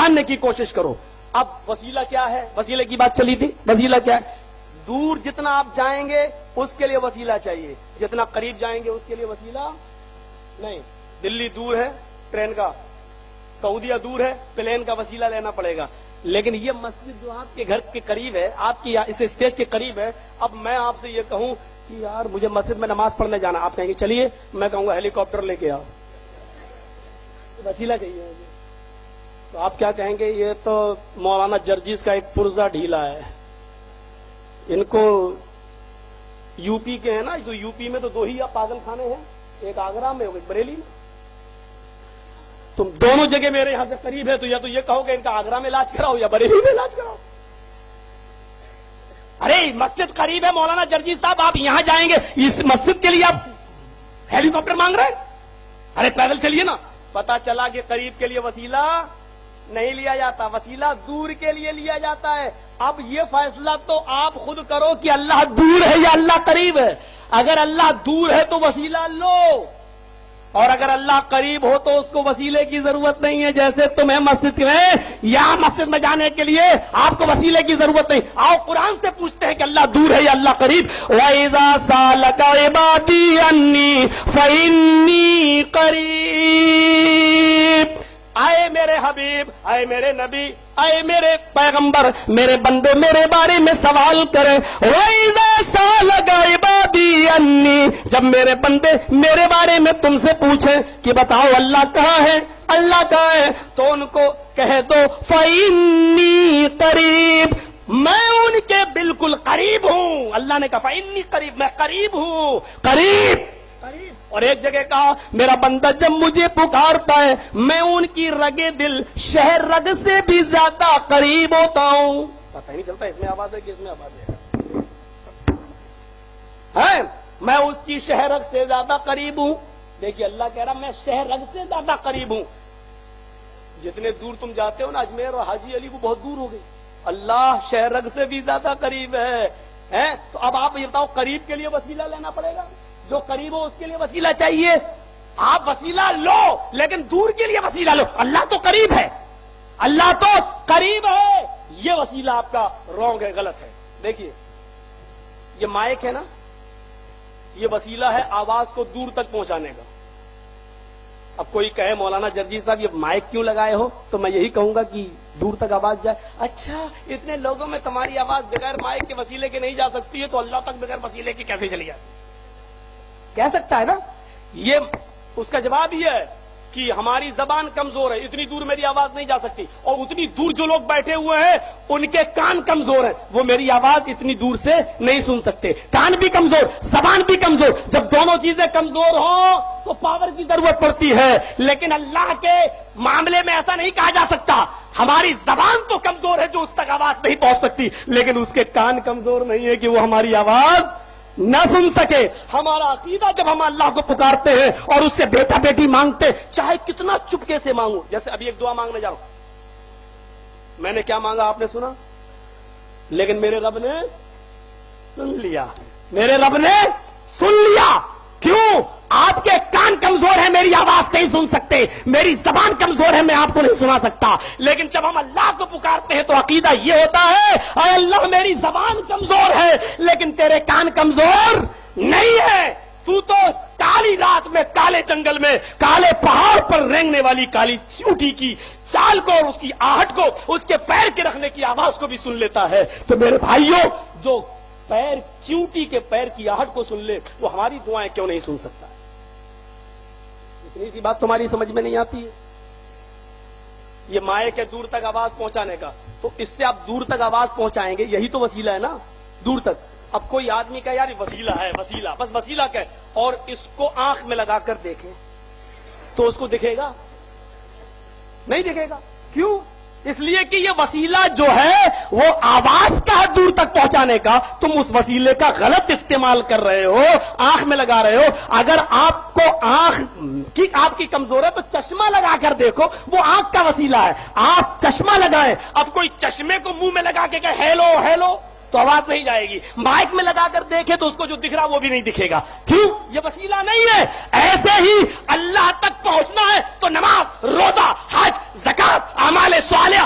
جاننے کی کوشش کرو. اب وسیلہ کیا ہے؟ وسیلے کی بات چلی تھی. وسیلہ کیا ہے؟ دور جتنا آپ جائیں گے اس کے لیے وسیلہ چاہیے, جتنا قریب جائیں گے اس کے لیے وسیلہ نہیں. دلی دور ہے ٹرین کا, سعودیہ دور ہے پلین کا, وسیلہ لینا پڑے گا. لیکن یہ مسجد جو آپ کے گھر کے قریب ہے, آپ کی اس اسٹیج کے قریب ہے, اب میں آپ سے یہ کہوں کہ یار مجھے مسجد میں نماز پڑھنے جانا, آپ کہیں گے چلیے, میں کہوں گا ہیلی کاپٹر لے کے آؤ, وسیلہ چاہیے. تو آپ کیا کہیں گے؟ یہ تو مولانا جرجیز کا ایک پرزہ ڈھیلا ہے, ان کو یو پی کے ہیں نا, تو یو پی میں تو 2 ہی پاگل خانے ہیں, ایک آگرہ میں ایک بریلی میں. تم دونوں جگہ میرے یہاں سے قریب ہے, تو یا تو یہ کہو کہ ان کا آگرہ میں علاج کراؤ یا بریلی میں علاج کراؤ. ارے مسجد قریب ہے مولانا جرجیز صاحب, آپ یہاں جائیں گے, اس مسجد کے لیے آپ ہیلی کاپٹر مانگ رہے ہیں؟ ارے پیدل چلیے نا. پتا چلا کہ قریب کے لیے وسیلہ نہیں لیا جاتا, وسیلہ دور کے لیے لیا جاتا ہے. اب یہ فیصلہ تو آپ خود کرو کہ اللہ دور ہے یا اللہ قریب ہے. اگر اللہ دور ہے تو وسیلہ لو, اور اگر اللہ قریب ہو تو اس کو وسیلے کی ضرورت نہیں ہے. جیسے تمہیں مسجد میں یا مسجد میں جانے کے لیے آپ کو وسیلے کی ضرورت نہیں. آؤ قرآن سے پوچھتے ہیں کہ اللہ دور ہے یا اللہ قریب. وَإِذَا سَأَلَكَ عِبَادِي عَنِّي فَإِنِّي قَرِيبٌ. آئے میرے حبیب, آئے میرے نبی, آئے میرے پیغمبر, میرے بندے میرے بارے میں سوال کریں. وَإِذَا سَأَلَكَ عِبَادِي عَنِّي, جب میرے بندے میرے بارے میں تم سے پوچھیں کہ بتاؤ اللہ کہاں ہے, اللہ کہاں ہے, تو ان کو کہہ دو فَإِنِّي قَرِيب, میں ان کے بالکل قریب ہوں. اللہ نے کہا فَإِنِّي قریب, میں قریب ہوں, قریب. اور ایک جگہ کہا میرا بندہ جب مجھے پکارتا ہے میں ان کی رگے دل شہر رگ سے بھی زیادہ قریب ہوتا ہوں. پتہ ہی نہیں چلتا اس میں آواز ہے کہ اس میں آواز ہے. میں اس کی شہر رگ سے زیادہ قریب ہوں. دیکھیے اللہ کہہ رہا میں شہر رگ سے زیادہ قریب ہوں. جتنے دور تم جاتے ہو نا, اجمیر اور حاجی علی وہ بہت دور ہو گئی, اللہ شہر رگ سے بھی زیادہ قریب ہے. تو اب آپ یہ بتاؤ قریب کے لیے وسیلہ لینا پڑے گا, جو قریب ہو اس کے لیے وسیلہ چاہیے. آپ وسیلہ لو لیکن دور کے لیے وسیلہ لو. اللہ تو قریب ہے, اللہ تو قریب ہے, یہ وسیلہ آپ کا رونگ ہے, غلط ہے. دیکھیے یہ مائک ہے نا, یہ وسیلہ ہے آواز کو دور تک پہنچانے کا. اب کوئی کہے مولانا جرجیز صاحب یہ مائک کیوں لگائے ہو, تو میں یہی کہوں گا کہ دور تک آواز جائے. اچھا اتنے لوگوں میں تمہاری آواز بغیر مائک کے وسیلے کے نہیں جا سکتی ہے, تو اللہ تک بغیر وسیلے کی کیسے چلی جاتی؟ کہہ سکتا ہے نا. یہ اس کا جواب یہ ہے کہ ہماری زبان کمزور ہے, اتنی دور میری آواز نہیں جا سکتی, اور اتنی دور جو لوگ بیٹھے ہوئے ہیں ان کے کان کمزور ہیں, وہ میری آواز اتنی دور سے نہیں سن سکتے. کان بھی کمزور, زبان بھی کمزور. جب دونوں چیزیں کمزور ہوں تو پاور کی ضرورت پڑتی ہے. لیکن اللہ کے معاملے میں ایسا نہیں کہا جا سکتا. ہماری زبان تو کمزور ہے جو اس تک آواز نہیں پہنچ سکتی, لیکن اس کے کان کمزور نہیں ہے کہ وہ ہماری آواز نہ سن سکے. ہمارا عقیدہ جب ہم اللہ کو پکارتے ہیں اور اس سے بیٹا بیٹی مانگتے, چاہے کتنا چپکے سے مانگو. جیسے ابھی ایک دعا مانگنے جا رہا ہوں, میں نے کیا مانگا آپ نے سنا, لیکن میرے رب نے سن لیا, میرے رب نے سن لیا. کیوں؟ آپ کے کان کمزور ہیں, میری آواز نہیں سن سکتے, میری زبان کمزور ہے, میں آپ کو نہیں سنا سکتا. لیکن جب ہم اللہ کو پکارتے ہیں تو عقیدہ یہ ہوتا ہے اے اللہ میری زبان کمزور ہے لیکن تیرے کان کمزور نہیں ہے. تو کالی رات میں, کالے جنگل میں, کالے پہاڑ پر رینگنے والی کالی چیونٹی کی چال کو اور اس کی آہٹ کو, اس کے پیر کے رکھنے کی آواز کو بھی سن لیتا ہے. تو میرے بھائیوں, جو پیر چیونٹی کے پیر کی آہٹ کو سن لے وہ ہماری دعائیں کیوں نہیں سن سکتا؟ اتنی سی بات تمہاری سمجھ میں نہیں آتی ہے. یہ مائک ہے دور تک آواز پہنچانے کا, تو اس سے آپ دور تک آواز پہنچائیں گے, یہی تو وسیلہ ہے نا, دور تک. اب کوئی آدمی کا یار وسیلہ ہے, وسیلہ بس وسیلہ کہ, اور اس کو آنکھ میں لگا کر دیکھیں تو اس کو دکھے گا نہیں دکھے گا. کیوں؟ اس لیے کہ یہ وسیلہ جو ہے وہ آواز کا ہے دور تک پہنچانے کا, تم اس وسیلے کا غلط استعمال کر رہے ہو, آنکھ میں لگا رہے ہو. اگر آپ کو آنکھ کی آپ کی کمزور ہے تو چشمہ لگا کر دیکھو, وہ آنکھ کا وسیلہ ہے. آپ چشمہ لگائیں. اب کوئی چشمے کو منہ میں لگا کے کہے ہیلو ہیلو تو آواز نہیں جائے گی. مائک میں لگا کر دیکھے تو اس کو جو دکھ رہا وہ بھی نہیں دکھے گا. کیوں؟ یہ وسیلہ نہیں ہے. ایسے ہی اللہ تک پہنچنا ہے تو نماز, روزہ, حج, زکات, اعمال صالحہ